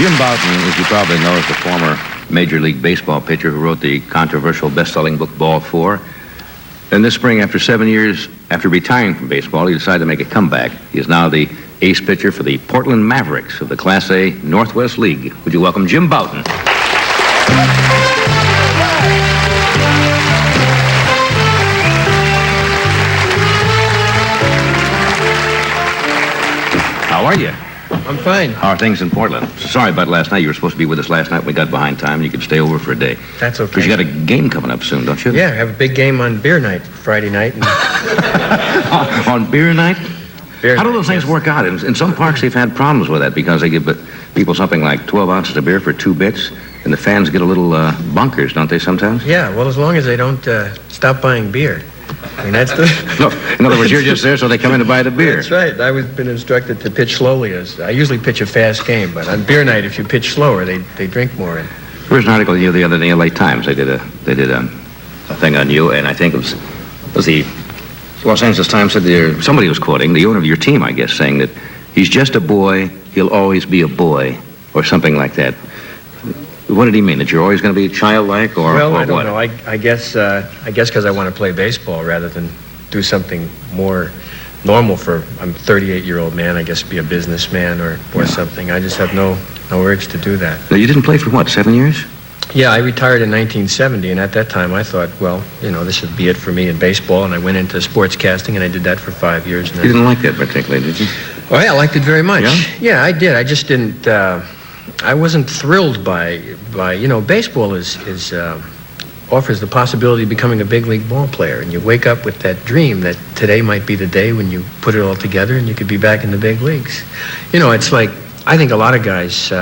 Jim Bouton, as you probably know, is the former Major League Baseball pitcher who wrote the controversial best-selling book Ball 4. And this spring, after 7 years after retiring from baseball, he decided to make a comeback. He is now the ace pitcher for the Portland Mavericks of the Class A Northwest League. Would you welcome Jim Bouton? How are you? I'm fine. How are things in Portland? Sorry about last night. You were supposed to be with us last night. We got behind time. You could stay over for a day. That's okay. Because you got a game coming up soon, don't you? Yeah, I have a big game on beer night, Friday night. And... On beer night? Beer How do night, those things yes. work out? In some parks, they've had problems with that because they give people something like 12 ounces of beer for 2 bits, and the fans get a little bunkers, don't they, sometimes? Yeah, well, as long as they don't stop buying beer. I mean, that's the... No, in other words, you're just there so they come in to buy the beer. That's right. I've been instructed to pitch slowly. I usually pitch a fast game, but on beer night, if you pitch slower, they drink more. There was an article the other day in the LA Times. They did a thing on you, and I think it was the Los Angeles Times said somebody was quoting the owner of your team, I guess, saying that he's just a boy, he'll always be a boy, or something like that. What did he mean? That you're always going to be childlike, or well, or I don't what? know. I guess because I want to play baseball rather than do something more normal for I'm a 38-year-old man. I guess be a businessman or something. I just have no urge to do that. Now, you didn't play for what, 7 years? Yeah, I retired in 1970, and at that time I thought, well, this would be it for me in baseball, and I went into sportscasting, and I did that for 5 years. And You didn't like that particularly, did you? Oh, yeah, I liked it very much. Yeah? Yeah, I did. I just didn't. I wasn't thrilled by baseball offers the possibility of becoming a big league ball player, and you wake up with that dream that today might be the day when you put it all together and you could be back in the big leagues. It's like I think a lot of guys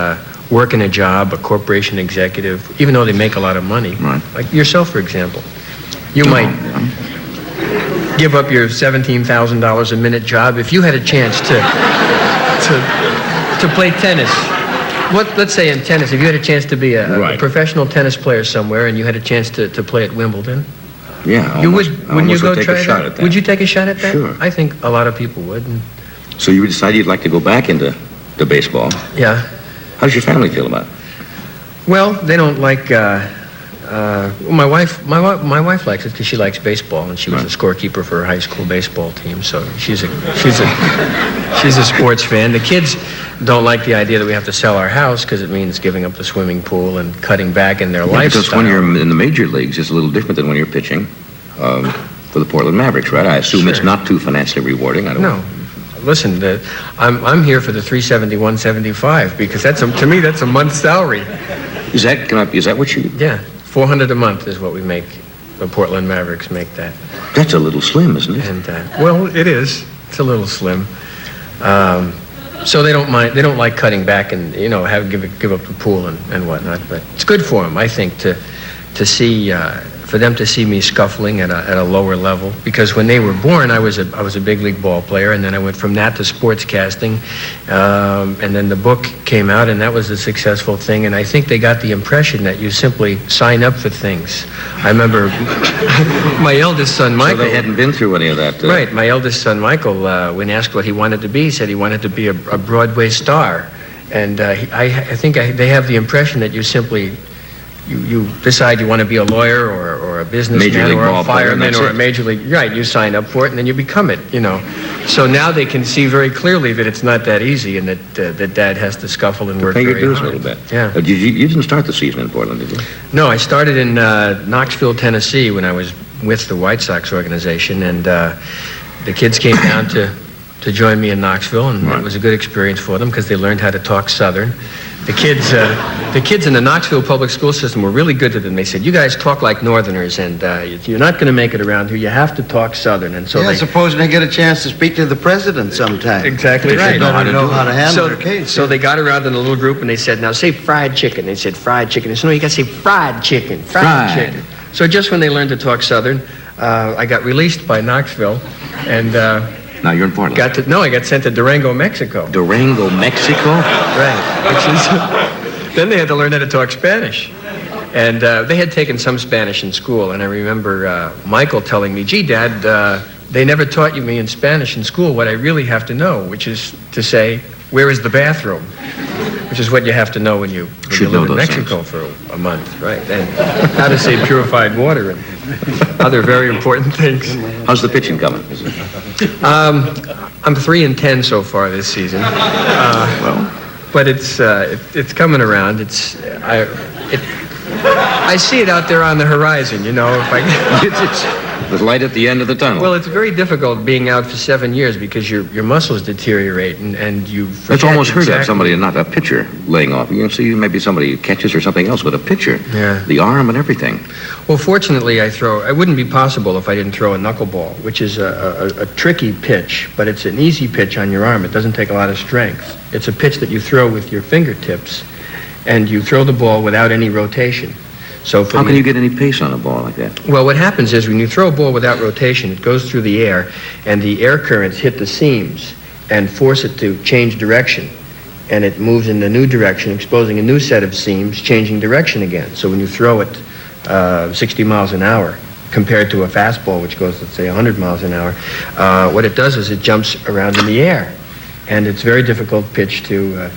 work in a job, a corporation executive, even though they make a lot of money. Right. Like yourself, for example, you might give up your $17,000 a minute job if you had a chance to play tennis. Let's say in tennis, if you had a chance to be a professional tennis player somewhere and you had a chance to play at Wimbledon, yeah, wouldn't you go try that? Would you take a shot at that? Sure. I think a lot of people would. So you decided you'd like to go back into baseball. Yeah. How does your family feel about it? Well, they don't like. My wife likes it because she likes baseball, and she was a scorekeeper for her high school baseball team. So she's a sports fan. The kids don't like the idea that we have to sell our house because it means giving up the swimming pool and cutting back in their lifestyle. Because when you're in the major leagues, it's a little different than when you're pitching for the Portland Mavericks, right? I assume Sure. It's not too financially rewarding. I don't know. Listen, I'm here for the $371.75 because to me that's a month's salary. Is that what you? Yeah, $400 a month is what we make. The Portland Mavericks make that. That's a little slim, isn't it? And well, it is. It's a little slim. So they don't mind. They don't like cutting back and give up the pool and whatnot. But it's good for them, I think, to see. For them to see me scuffling at a lower level, because when they were born, I was a big league ball player, and then I went from that to sportscasting, and then the book came out, and that was a successful thing. And I think they got the impression that you simply sign up for things. I remember my eldest son Michael. So they hadn't been through any of that. Right, my eldest son Michael, when asked what he wanted to be, he said he wanted to be a Broadway star, and I think they have the impression that you simply. You decide you want to be a lawyer or a businessman or a fireman or a major league. Right, you sign up for it and then you become it, So now they can see very clearly that it's not that easy and that Dad has to scuffle and work very hard. Pay your dues a little bit. Yeah. You didn't start the season in Portland, did you? No, I started in Knoxville, Tennessee when I was with the White Sox organization, and the kids came down to join me in Knoxville, and it was a good experience for them because they learned how to talk Southern. The kids in the Knoxville public school system were really good to them. They said, "You guys talk like Northerners, and you're not going to make it around here. You have to talk Southern." And so supposing they get a chance to speak to the president sometime. Exactly they right. Know how to handle their case. So they got around in a little group and they said, "Now say fried chicken." They said fried chicken. They said, "No, you got to say fried chicken, fried chicken." So just when they learned to talk Southern, I got released by Knoxville, and. Now you're in Portland. I got sent to Durango, Mexico. Durango, Mexico? Right. Then they had to learn how to talk Spanish. And they had taken some Spanish in school. And I remember Michael telling me, "Gee, Dad, they never taught me in Spanish in school what I really have to know, which is to say, where is the bathroom?" which is what you have to know when you Should live know in those Mexico for a month, right? And how to say purified water and other very important things. How's the pitching coming? I'm 3-10 so far this season. But it's coming around. I see it out there on the horizon, you know. If I There's light at the end of the tunnel. Well, it's very difficult being out for 7 years because your muscles deteriorate and you forget. It's almost heard of exactly. somebody, not a pitcher, laying off. You can see maybe somebody catches or something else with a pitcher. Yeah. The arm and everything. Well, fortunately, it wouldn't be possible if I didn't throw a knuckle ball, which is a tricky pitch, but it's an easy pitch on your arm. It doesn't take a lot of strength. It's a pitch that you throw with your fingertips, and you throw the ball without any rotation. So how can you get any pace on a ball like that? Well, what happens is when you throw a ball without rotation, it goes through the air, and the air currents hit the seams and force it to change direction. And it moves in a new direction, exposing a new set of seams, changing direction again. So when you throw it 60 miles an hour, compared to a fastball, which goes, let's say, 100 miles an hour, what it does is it jumps around in the air. And it's a very difficult pitch to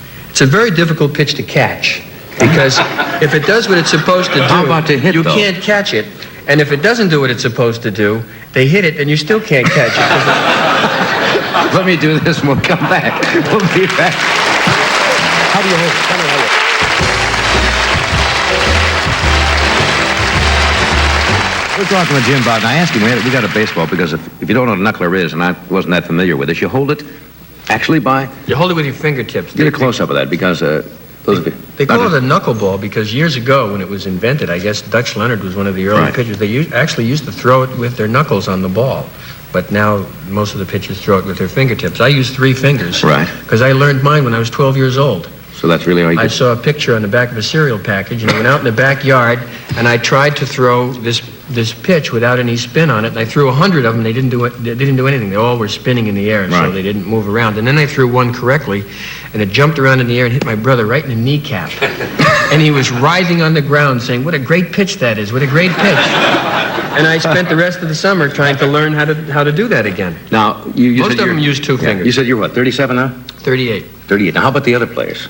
catch. Because if it does what it's supposed to do, How about to hit, you though? can't catch it. And if it doesn't do what it's supposed to do, they hit it and you still can't catch it. Let me do this and we'll come back. We'll be back. How do you hold it? Tell me how you We're talking with Jim Bowden. I asked him, we got a baseball, because if you don't know what a knuckler is, and I wasn't that familiar with it, you hold it actually by... You hold it with your fingertips. Get a close-up of that, because They call it a knuckle ball because years ago when it was invented, I guess Dutch Leonard was one of the early pitchers. They actually used to throw it with their knuckles on the ball. But now most of the pitchers throw it with their fingertips. I use 3 fingers. Right. Because I learned mine when I was 12 years old. So that's really how you I saw a picture on the back of a cereal package, and I went out in the backyard, and I tried to throw this pitch without any spin on it, and I threw 100 of them. They didn't do anything. They all were spinning in the air, Right. so they didn't move around. And then I threw one correctly, and it jumped around in the air and hit my brother right in the kneecap. And he was writhing on the ground, saying, "What a great pitch that is! What a great pitch!" And I spent the rest of the summer trying to learn how to do that again. Now, you Most said of them you're- use 2 fingers. You said you're what, 37 now? 38. 38. Now, how about the other players?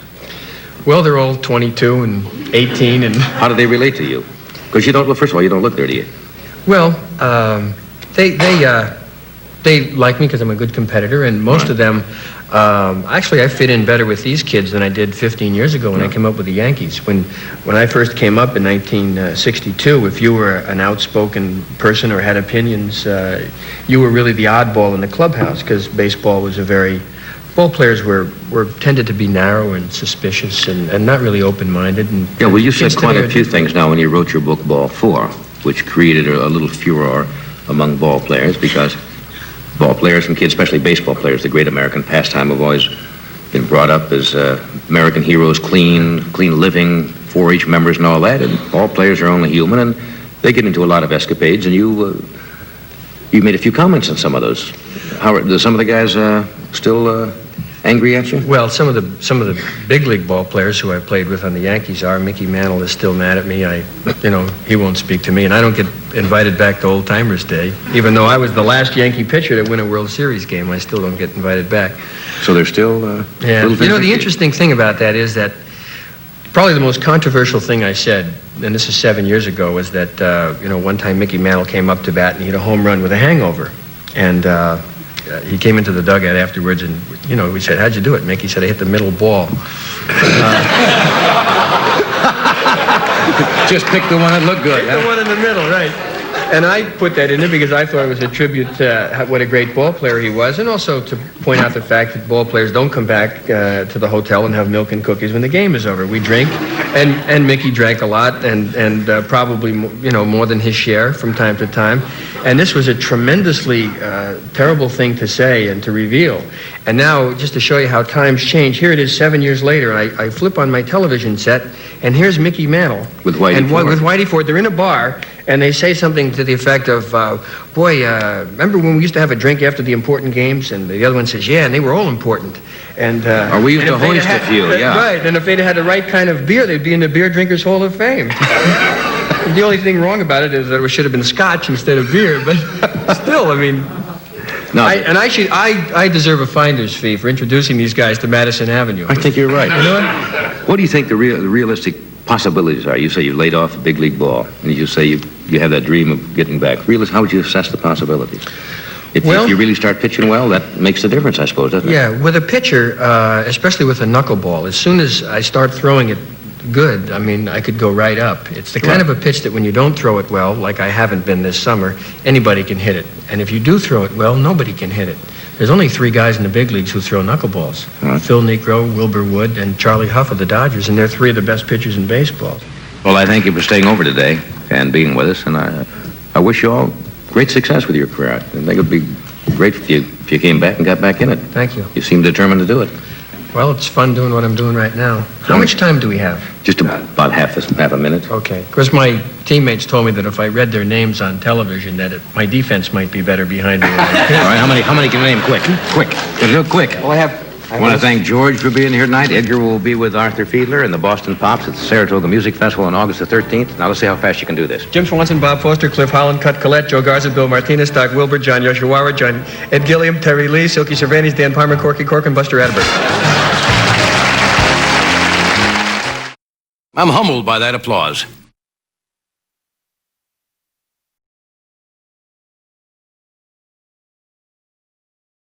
Well, they're all 22 and 18 and... How do they relate to you? Because you don't look, first of all, you don't look 38. Well, they like me because I'm a good competitor, and most of them, actually, I fit in better with these kids than I did 15 years ago when I came up with the Yankees. When I first came up in 1962, if you were an outspoken person or had opinions, you were really the oddball in the clubhouse because baseball was ball players were tended to be narrow and suspicious and not really open-minded. And Yeah, well, you said kids quite today a are few different. things now when you wrote your book, Ball 4, which created a little furor among ball players, because ball players and kids, especially baseball players, the great American pastime, have always been brought up as American heroes, clean living, 4-H members and all that, and all players are only human, and they get into a lot of escapades, and you made a few comments on some of those. How are some of the guys still angry at you? Well, some of the big league ball players who I played with on the Yankees are. Mickey Mantle is still mad at me. He won't speak to me, and I don't get invited back to Old Timers Day, even though I was the last Yankee pitcher to win a World Series game. I still don't get invited back. So they're still Yeah. little The interesting thing about that is that probably the most controversial thing I said, and this is 7 years ago, was that one time Mickey Mantle came up to bat and he hit a home run with a hangover, and he came into the dugout afterwards, and we said, "How'd you do it, Mickey?" He said, "I hit the middle ball." Just pick the one that looked good. The one in the middle, right. And I put that in there because I thought it was a tribute to what a great ball player he was, and also to point out the fact that ball players don't come back to the hotel and have milk and cookies when the game is over. We drink, and Mickey drank a lot, and probably more than his share from time to time. And this was a tremendously terrible thing to say and to reveal. And now, just to show you how times change, here it is 7 years later, and I flip on my television set, and here's Mickey Mantle. With Whitey Ford. With Whitey Ford. They're in a bar, and they say something to the effect of, remember when we used to have a drink after the important games? And the other one says, yeah, and they were all important. And we used to hoist a few, yeah. Right, and if they'd had the right kind of beer, they'd be in the Beer Drinkers Hall of Fame. The only thing wrong about it is that it should have been scotch instead of beer, but still, I mean... No, I deserve a finder's fee for introducing these guys to Madison Avenue. I think you're right. You know what? What do you think the realistic possibilities are? You say you laid off big league ball, and you say you have that dream of getting back. How would you assess the possibilities? If you really start pitching well, that makes a difference, I suppose, doesn't it? Yeah, with a pitcher, especially with a knuckleball, as soon as I start throwing it good, I mean, I could go right up. It's the kind of a pitch that when you don't throw it well, like I haven't been this summer, anybody can hit it. And if you do throw it well, nobody can hit it. There's only 3 guys in the big leagues who throw knuckleballs. Phil Niekro, Wilbur Wood, and Charlie Huff of the Dodgers, and they're 3 of the best pitchers in baseball. Well, I thank you for staying over today and being with us, and I wish you all great success with your career. I think it would be great if you came back and got back in it. Thank you. You seem determined to do it. Well, it's fun doing what I'm doing right now. How much time do we have? Just about half a minute. Okay. Because my teammates told me that if I read their names on television, that my defense might be better behind me. All right, how many can you name? Quick. Real quick. Well, I want to thank George for being here tonight. Edgar will be with Arthur Fiedler and the Boston Pops at the Saratoga Music Festival on August the 13th. Now, let's see how fast you can do this. Jim Swanson, Bob Foster, Cliff Holland, Cut Collette, Joe Garza, Bill Martinez, Doc Wilbur, John Yoshiwara, John Ed Gilliam, Terry Lee, Silky Cervantes, Dan Palmer, Corky Corkin, Buster Atterbury. I'm humbled by that applause.